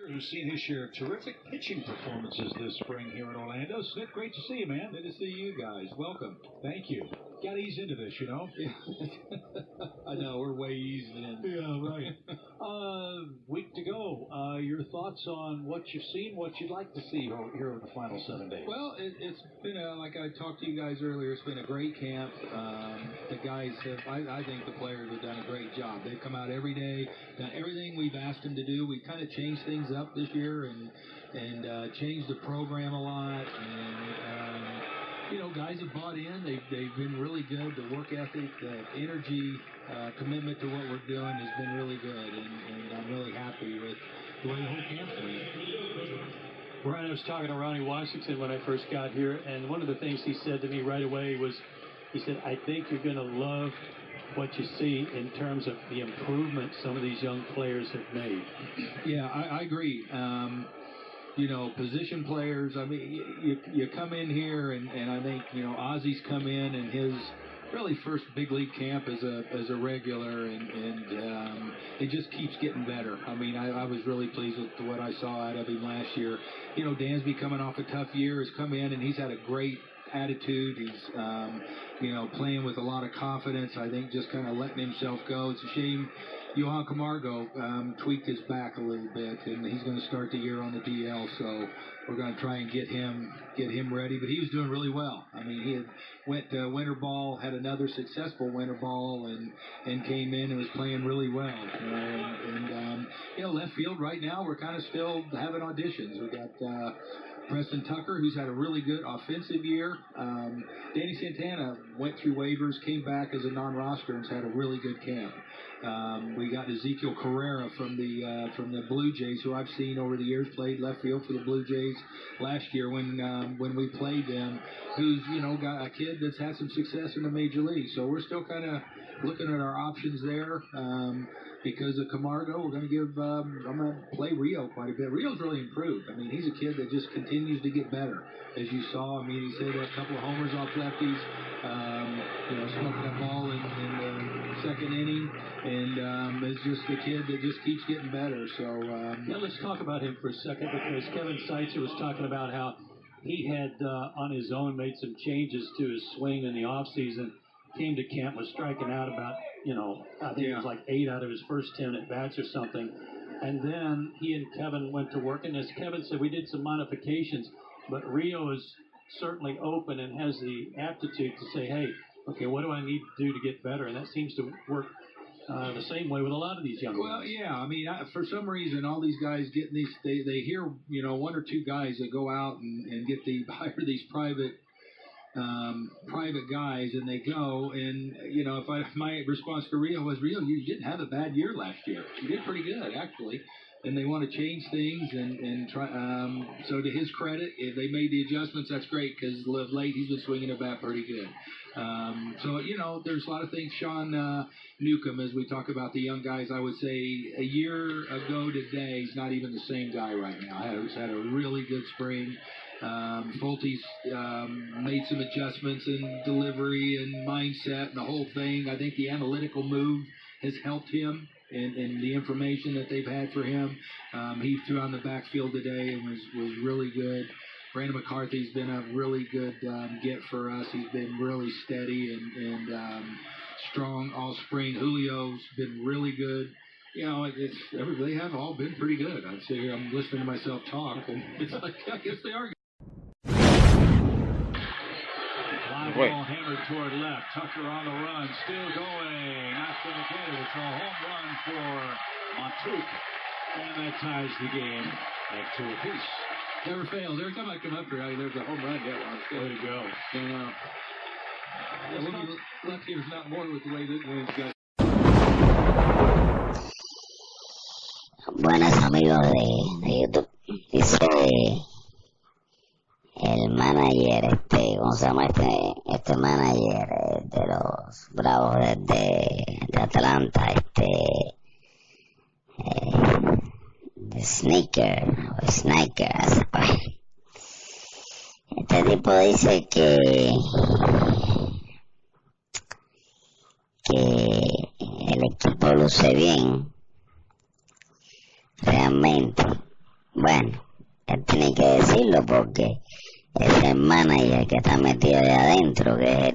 who's seen his share of terrific pitching performances this spring here in Orlando. Smith, great to see you, man. Good to see you guys. Welcome. Thank you. Got to ease into this, you know. I know, we're way eased in. Yeah, right. Week to go. Your thoughts on what you've seen, what you'd like to see here over the final 7 days? Well, it's been, like I talked to you guys earlier, it's been a great camp. The guys have, I think the players have done a great job. They've come out every day, done everything we've asked them to do. We've kind of changed things up this year and changed the program a lot. And, you know, guys have bought in. They've been really good. The work ethic, the energy, commitment to what we're doing has been really good. And I'm really happy with the way the whole camp's been. Brian, I was talking to Ronnie Washington when I first got here, and one of the things he said to me right away was, he said, I think you're going to love what you see in terms of the improvement some of these young players have made. Yeah, I agree. You know, position players, I mean, you come in here, and I think, you know, Ozzy's come in and his really first big league camp as a regular, and it just keeps getting better. I mean, I was really pleased with what I saw out of him last year. You know, Dansby coming off a tough year has come in, and he's had a great attitude. He's, you know, playing with a lot of confidence. I think just kind of letting himself go. It's a shame Johan Camargo tweaked his back a little bit, and he's going to start the year on the DL, so we're going to try and get him ready. But he was doing really well. I mean, he had went to winter ball, had another successful winter ball, and came in and was playing really well. And you know, left field right now, we're kind of still having auditions. We got Preston Tucker, who's had a really good offensive year. Danny Santana went through waivers, came back as a non-roster, and has had a really good camp. We got Ezekiel Carrera from the Blue Jays, who I've seen over the years, played left field for the Blue Jays last year when we played them, who's, you know, got a kid that's had some success in the major league. So we're still kind of looking at our options there. Because of Camargo, we're going to give, I'm going to play Rio quite a bit. Rio's really improved. I mean, he's a kid that just continues to get better, as you saw. I mean, he's hit a couple of homers off lefties, you know, smoking that ball in the second inning, and it's just a kid that just keeps getting better. So, yeah, let's talk about him for a second, because Kevin Seitzer was talking about how he had, on his own, made some changes to his swing in the offseason. Came to camp, was striking out about, you know, I think it was like 8 out of his first 10 at bats or something. And then he and Kevin went to work, and as Kevin said, we did some modifications, but Rio is certainly open and has the aptitude to say, hey, okay, what do I need to do to get better? And that seems to work the same way with a lot of these young guys. Well, yeah, I mean, for some reason, all these guys getting these, they hear, you know, 1 or 2 guys that go out and get hire these private guys, and they go, and, you know, my response to Rio was, Rio, you didn't have a bad year last year. You did pretty good, actually. And they want to change things and try. So to his credit, if they made the adjustments, that's great, because late he's been swinging the bat pretty good. So, you know, there's a lot of things. Sean Newcomb, as we talk about the young guys, I would say a year ago today, he's not even the same guy right now. He's had a really good spring. Fulte's made some adjustments in delivery and mindset and the whole thing. I think the analytical move has helped him and the information that they've had for him. He threw on the backfield today and was really good. Brandon McCarthy's been a really good get for us. He's been really steady and strong all spring. Julio's been really good. You know, they have all been pretty good. I'd say I'm listening to myself talk, and it's like, I guess they are. Fly ball hammered toward left. Tucker on the run, still going. Not going to get it. It's a home run for Montouk. And that ties the game at 2 apiece. Never fails. Every time I come up here, there's a home run hit. Way to go. Left here's not more with the way this one's got. Buenas amigos de YouTube. Dice el manager, ¿cómo se llama este manager de los Bravos de Atlanta? De Sniker, este tipo dice que el equipo luce bien, realmente, bueno, él tiene que decirlo porque es el manager que está metido ahí adentro, que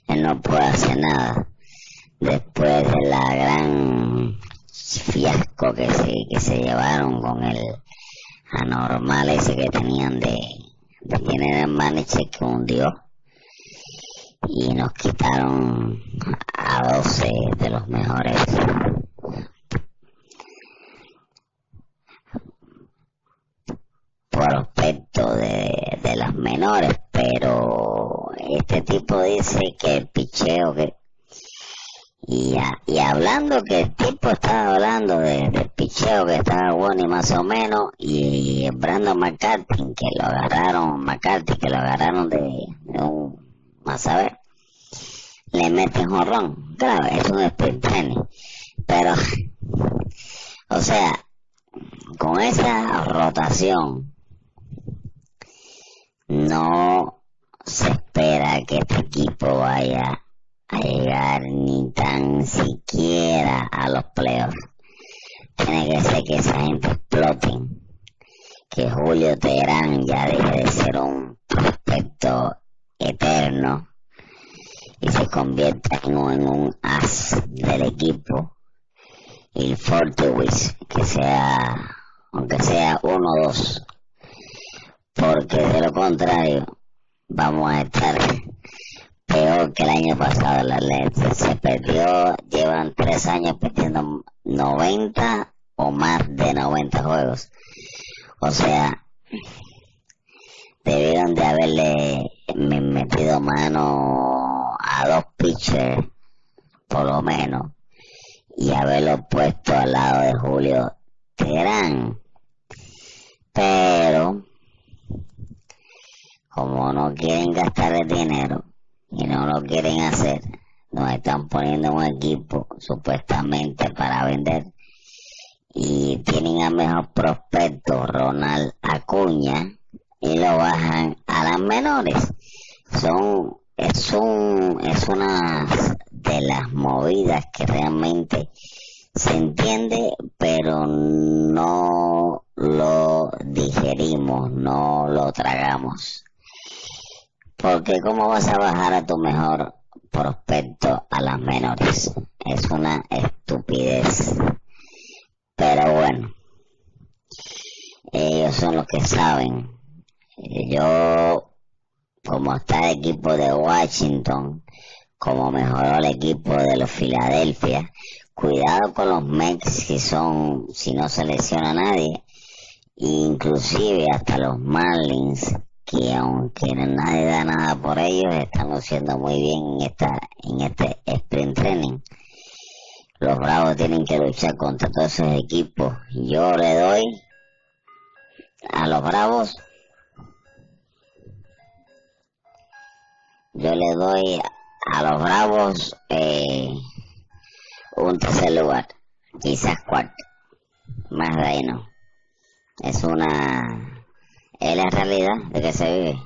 él no puede hacer nada. Después de la gran fiasco que se llevaron con el anormal ese que tenían de general manager que hundió, y nos quitaron a 12 de los mejores prospectos de los menores. Pero este tipo dice que el picheo que y hablando que el tipo estaba hablando del picheo que estaba bueno y más o menos, y Brandon McCarthy que lo agarraron de un, más a ver, le meten jonrón. Claro, es un sprint training, pero o sea, con esa rotación no se espera que este equipo vaya a llegar ni tan siquiera a los playoffs. Tiene que ser que esa gente explote, que Julio Teherán ya deje de ser un prospecto eterno y se convierta en un as del equipo, y Fortewis que sea, aunque sea 1 o 2, porque de lo contrario vamos a estar peor que el año pasado. La Atlético se perdió, llevan 3 años perdiendo 90 o más de 90 juegos. O sea, debieron de haberle metido mano a 2 pitchers, por lo menos, y haberlo puesto al lado de Julio Teherán. Pero, como no quieren gastar el dinero y no lo quieren hacer, nos están poniendo un equipo supuestamente para vender, y tienen al mejor prospecto, Ronald Acuña, y lo bajan a las menores. Es una de las movidas que realmente se entiende, pero no lo digerimos, no lo tragamos. Porque ¿cómo vas a bajar a tu mejor prospecto a las menores? Es una estupidez. Pero bueno, ellos son los que saben. Yo, como está el equipo de Washington, como mejoró el equipo de los Philadelphia, cuidado con los Mets, que son, si no se lesiona a nadie, inclusive hasta los Marlins, que aunque nadie da nada por ellos, están haciendo muy bien en este sprint training. Los Bravos tienen que luchar contra todos esos equipos. Yo le doy a los Bravos, un tercer lugar, quizás cuarto, más de ahí no. Es la realidad de que se vive.